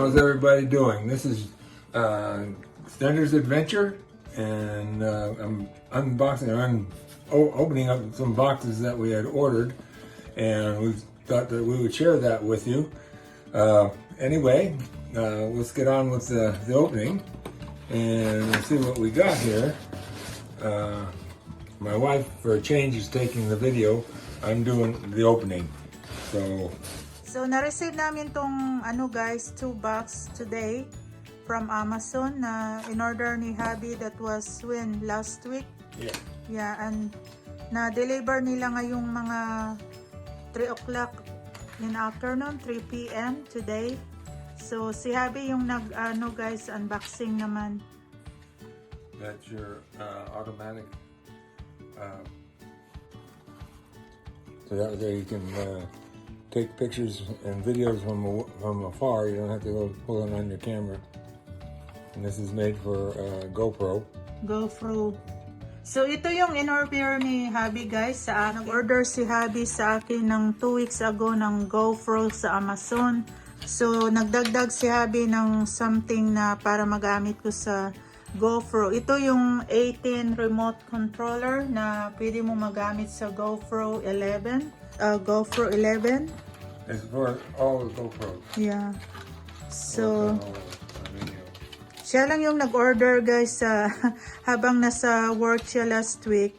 How's everybody doing? This is Stender's Adventure, and I'm unboxing and opening up some boxes that we had ordered, and we thought that we would share that with you. Anyway, let's get on with the opening and see what we got here. My wife, for a change, is taking the video. I'm doing the opening. So na-receive namin tong guys, 2 box today from Amazon na in-order ni Hubby. That was last week. Yeah, and na-deliver nila ngayong mga 3 o'clock in afternoon, 3 p.m. today. So si Hubby yung guys, unboxing naman. That's your automatic. So that way you can take pictures and videos from afar. You don't have to go pull it on your camera. And this is made for GoPro. So ito yung in-order ni Hubby guys sa akin. Nag-order si Hubby sa akin ng 2 weeks ago ng GoPro sa Amazon. So nagdagdag si Hubby ng something na para magamit ko sa GoPro. Ito yung 18 remote controller na pwede mo magamit sa GoPro 11. GoPro 11. It's for all the GoPros. Yeah. So siya lang yung nag-order guys habang nasa work siya last week.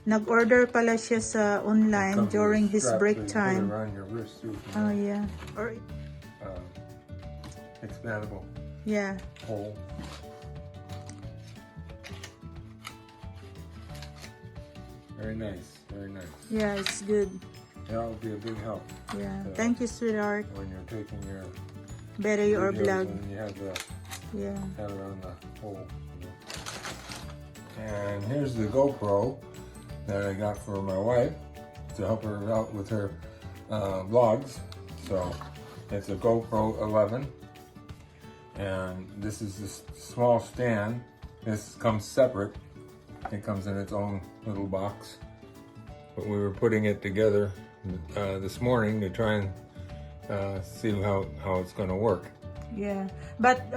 Nag-order pala siya sa online during his break time. Oh yeah. Or expandable. Yeah. Hole. Very nice. Very nice. Yeah, it's good. That would be a big help. Yeah. Thank you, sweetheart. When you're taking your Video or vlog. and you have the have it on the hole. And here's the GoPro that I got for my wife to help her out with her vlogs. So it's a GoPro 11, and this is this small stand. This comes separate. It comes in its own little box. But we were putting it together this morning to try and see how it's going to work. Yeah. But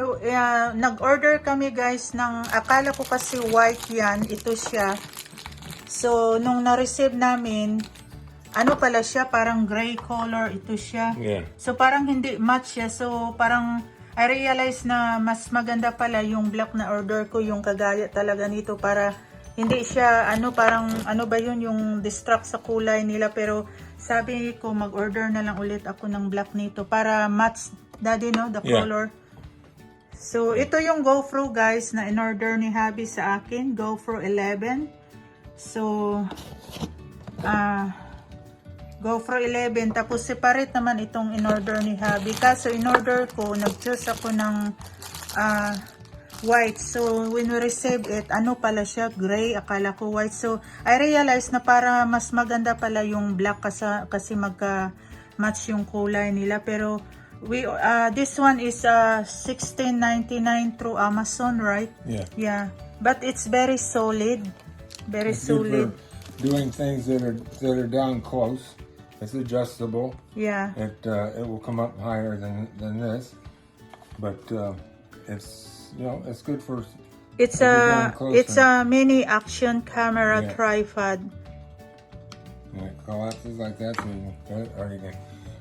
nag-order kami guys ng, akala ko kasi white yan, ito siya. So nung na-receive namin, pala siya, parang gray color ito siya. Yeah. So parang hindi match siya. So parang I realized na mas maganda pala yung black na order ko, yung kagaya talaga nito, para hindi siya parang ba yun, yung distract sa kulay nila. Pero sabi ko mag-order na lang ulit ako ng black nito para match daddy the color. So ito yung GoPro guys na in-order ni Hubby sa akin, GoPro 11. So GoPro 11, tapos separate naman itong in-order ni Hubby. Kaso in-order ko, nag-choose ako ng white. So when we received it, pala siya, gray, akala ko white. So I realized na para mas maganda pala yung black kasi magka-match yung kulay nila. Pero this one is $16.99 through Amazon, right? Yeah. But it's very solid. It's solid. For doing things that are down close. It's adjustable. Yeah. It will come up higher than this, but it's it's good for. It's a mini action camera tripod. And it collapses like that, so you can or you can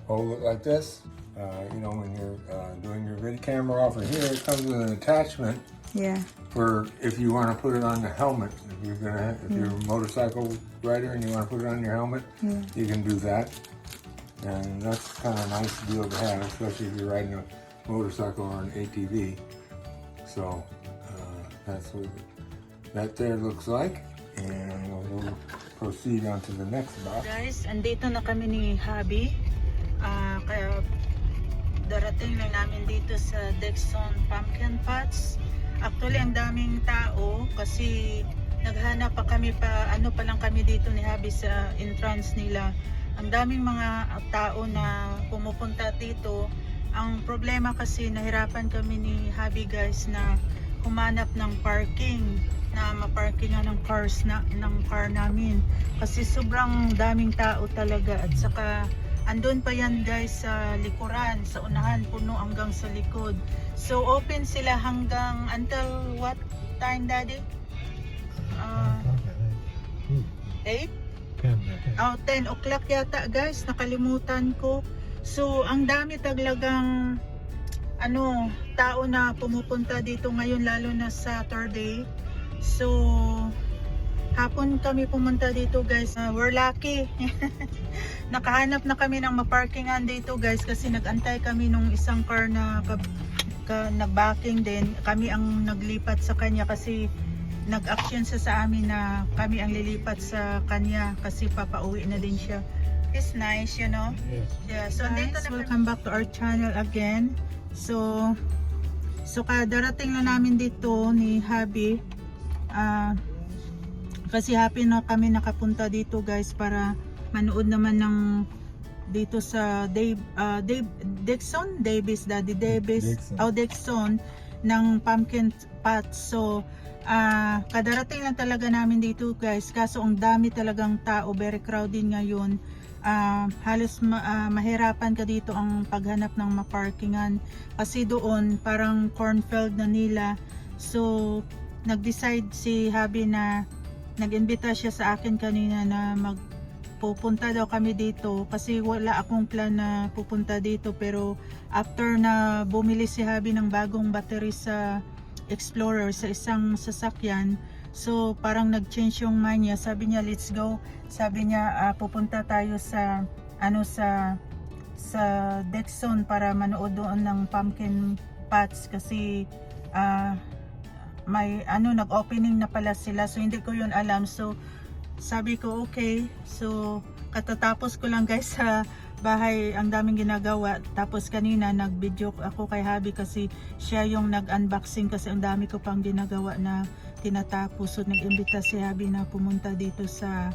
hold it like this. When you're doing your video camera off of here, it comes with an attachment. Yeah. For if you want to put it on the helmet, if you're a motorcycle rider and you want to put it on your helmet, you can do that. And that's kind of a nice deal to have, especially if you're riding a motorcycle or an ATV. So that's what that there looks like, and we'll proceed on to the next box. Guys, andito na kami ni Hubby. Kaya darating lang namin dito sa Dexon Pumpkin Patch. Actually, ang daming tao kasi naghanap pa lang kami dito ni Hubby sa entrance nila. Ang daming mga tao na pumupunta dito. Ang problema kasi nahirapan kami ni Hubby guys na humanap ng parking, na maparkingan ng car namin kasi sobrang daming tao talaga, at saka andun pa yan guys sa likuran, sa unahan, puno hanggang sa likod. So open sila hanggang until what time, Daddy? 8? 10 o'clock yata guys, nakalimutan ko. So ang dami talagang tao na pumupunta dito ngayon, lalo na Saturday. So hapon kami pumunta dito guys. We're lucky. Nakahanap na kami ng maparkingan dito guys, kasi nagantay kami nung isang car na nag-backing din. Kami ang naglipat sa kanya kasi nag-action sa amin na kami ang lilipat sa kanya kasi papauwi na din siya. It's nice, you know. Yeah, so guys, welcome back to our channel again. So kadarating na namin dito ni Habi. Kasi happy na kami nakapunta dito guys para manood naman ng dito sa Dixon Davis, Daddy Davis, Dixon ng pumpkin patch. So kadarating lang talaga namin dito guys, kaso ang dami talagang tao, very crowded ngayon. Halos mahirapan ka dito ang paghanap ng maparkingan kasi doon parang cornfield na nila. So nag-decide si Habi na nag-imbita siya sa akin kanina na pupunta daw kami dito kasi wala akong plan na pupunta dito, pero after na bumili si Habi ng bagong battery sa Explorer sa isang sasakyan, so parang nag-change yung mind niya. Sabi niya let's go, sabi niya pupunta tayo sa sa Dixon para manood doon ng pumpkin patch kasi may nag-opening na pala sila, so hindi ko yun alam. So sabi ko okay, so katatapos ko lang guys sa bahay, ang daming ginagawa. Tapos kanina nag-video ako kay Habi kasi siya yung nag-unboxing kasi ang dami ko pang ginagawa na tinatapos. So nag-imbita si Habi na pumunta dito sa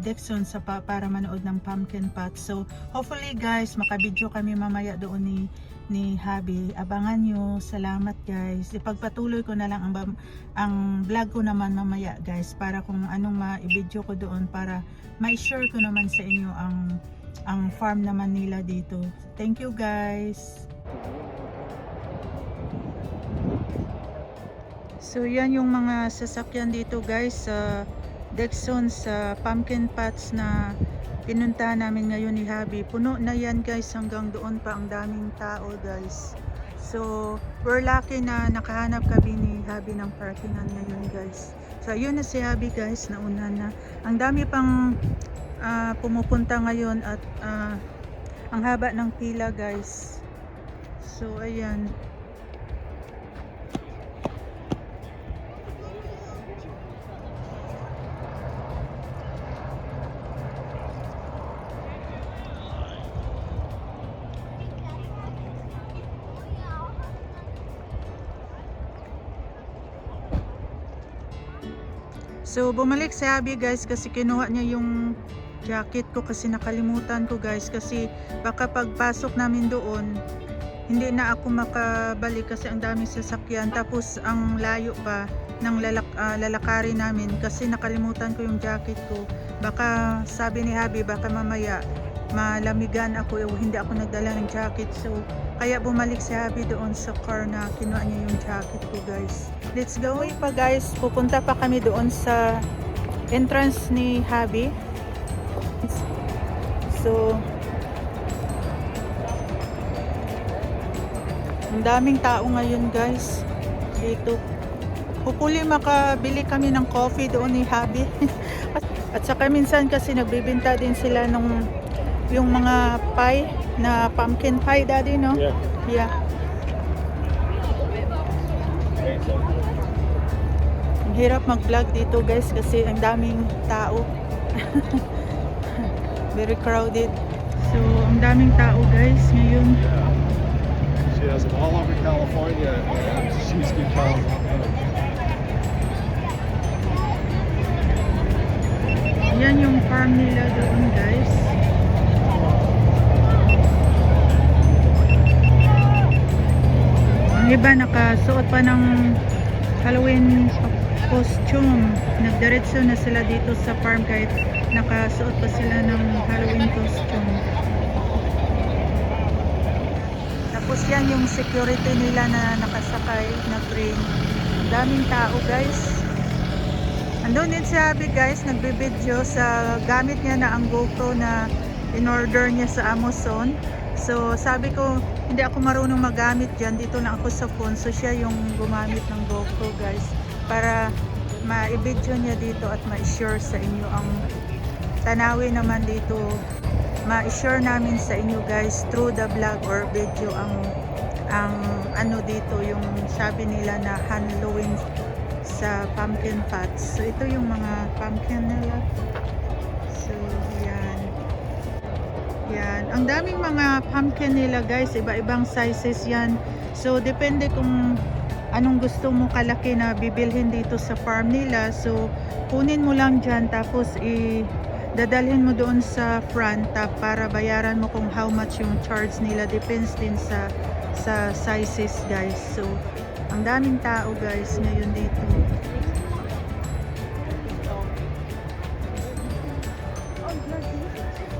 Dixon para manood ng pumpkin patch. So hopefully guys makabidyo kami mamaya doon ni Habi. Abangan nyo. Salamat guys. Ipagpatuloy ko na lang ang vlog ko naman mamaya guys, para kung anong ma-video ko doon para ma-share ko naman sa inyo ang farm naman nila dito. Thank you guys. So yan yung mga sasakyan dito guys sa Dixon, sa pumpkin patch na pinuntahan namin ngayon ni Habi. Puno na yan guys, hanggang doon pa ang daming tao guys. So we're lucky na nakahanap kami ni Habi ng parkingan ngayon guys. So yun na si Habi guys, nauna na. Ang dami pang pumupunta ngayon at ang haba ng pila guys. So ayan. So bumalik si Habi guys kasi kinuha niya yung jacket ko kasi nakalimutan ko guys, kasi baka pagpasok namin doon hindi na ako makabalik kasi ang daming sasakyan, tapos ang layo pa ng lalakari namin kasi nakalimutan ko yung jacket ko. Baka sabi ni Habi baka mamaya malamigan ako, hindi ako nagdala ng jacket. So kaya bumalik si Habi doon sa car na kinuha niya yung jacket ko guys. Let's go pa guys, pupunta pa kami doon sa entrance ni Habi. So ang daming tao ngayon guys dito. Hopefully makabili kami ng coffee doon ni Habi. At saka minsan kasi nagbibenta din sila nung yung mga pie na pumpkin pie, Daddy, no? Yeah. Ang hirap mag-vlog dito guys kasi ang daming tao. Very crowded. So ang daming tao guys ngayon. She has them all over California and she's good California. Yan yung farm nila doon guys. Ang iba nakasuot pa ng Halloween costume. Nagdiretso na sila dito sa farm kahit nakasuot pa sila ng Halloween costume. yan yung security nila na nakasakay na green. Ang daming tao guys. Andun din si Abby guys, nagbe-video sa gamit niya na ang GoPro na in-order niya sa Amazon. So sabi ko, hindi ako marunong magamit dyan, dito na ako sa phone. So siya yung gumamit ng GoPro guys, para ma-video niya dito at ma-share sa inyo ang tanawin naman dito. Ma-share namin sa inyo guys through the vlog or video ang ano dito, yung sabi nila na Halloween sa pumpkin pots. So ito yung mga pumpkin nila. So yan. Yan. Ang daming mga pumpkin nila guys, iba-ibang sizes yan. So depende kung anong gusto mo kalaki na bibilhin dito sa farm nila. So kunin mo lang dyan, tapos dadalhin mo doon sa front para bayaran mo kung how much yung charge nila. Depends din sa sizes guys. So ang daming tao guys ngayon dito.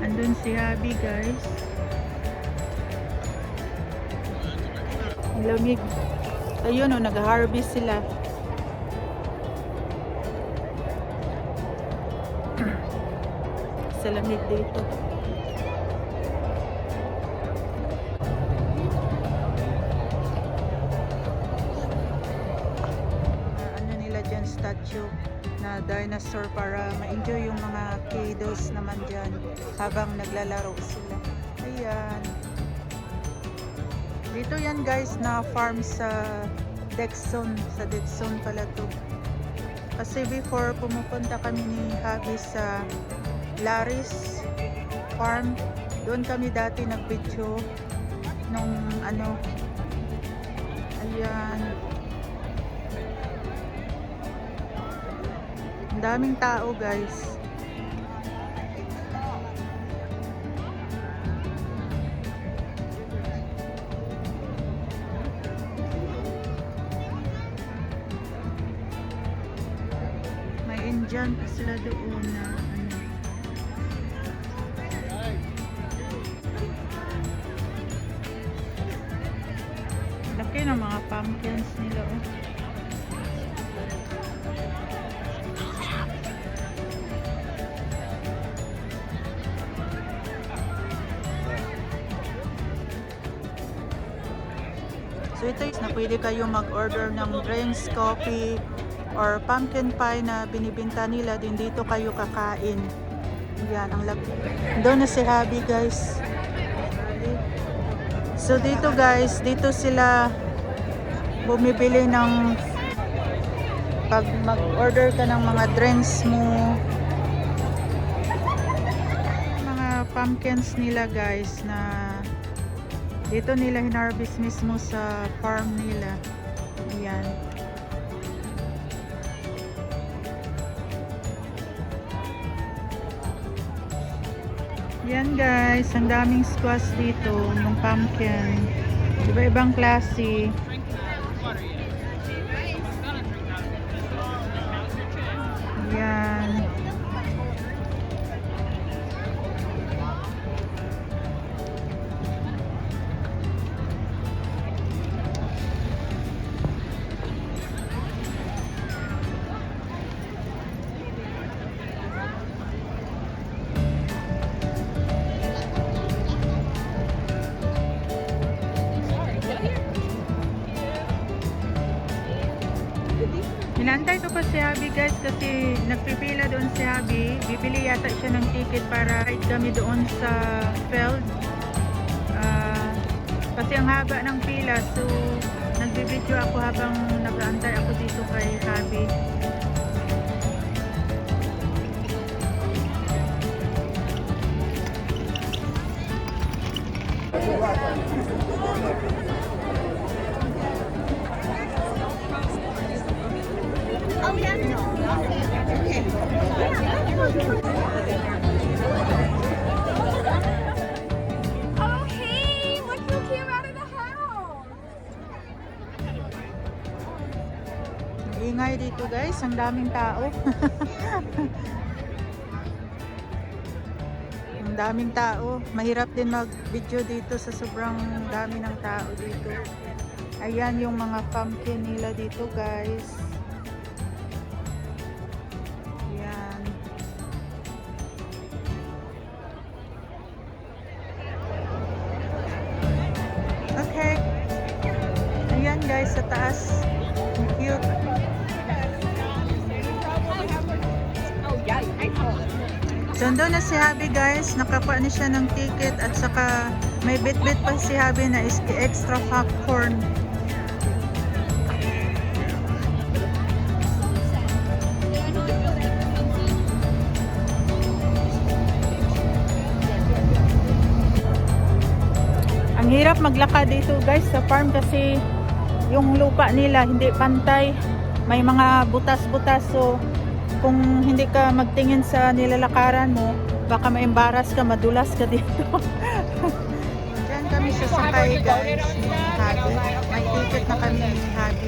Andun si Abby guys. Ang lamig. Ayun o, nag-harvest sila. Sa lamig dito. Statue na dinosaur para ma-enjoy yung mga kiddos naman dyan habang naglalaro sila. Ayan. Dito yan guys na farm sa Dexon. Sa Dexon pala to. Kasi before pumupunta kami ni Javi sa Laris farm. Doon kami dati nag-video nung ano. Ayan. Daming tao guys. May Indian pa sila doon na ano. Laki ng mga pumpkins nila oh. So ito is na pwede kayo mag-order ng drinks, coffee, or pumpkin pie na binibinta nila. Din dito kayo kakain. Yan, ang laki. Doon na si Javi guys. So dito guys, dito sila bumibili ng pag mag-order ka ng mga drinks mo. Mga pumpkins nila guys na dito nila hinarvest mismo sa farm nila. Ayan. Yan guys, ang daming squash dito ng pumpkin. Iba-ibang klase. Yan. Hinantay ko pa si Abby guys kasi nagpipila doon si Abby. Bibili yata siya ng ticket para ride kami doon sa field. Kasi ang haba ng pila, so nagbibideo ako habang nag-aantay ako dito kay Abby. Oh, yeah, no. Okay. Oh, hey, look who came out of the house. Ingay dito guys, ang daming tao. Ang Ang daming tao. Mahirap din mag-video dito sa sobrang dami ng tao dito. Ayan yung mga pumpkin nila dito, guys. Ayan. Okay. Ayan guys, sa taas. Ang cute. So, andun na si Habi guys. Nakakuha na siya ng ticket at saka may bit-bit pa si Habi na extra popcorn. Ang hirap maglakad dito guys sa farm kasi yung lupa nila hindi pantay. May mga butas-butas, so kung hindi ka magtingin sa nilalakaran mo, baka ma-embarrass ka, madulas ka dito. Diyan kami sasakay guys. Habi. May ticket na kami ni Habi.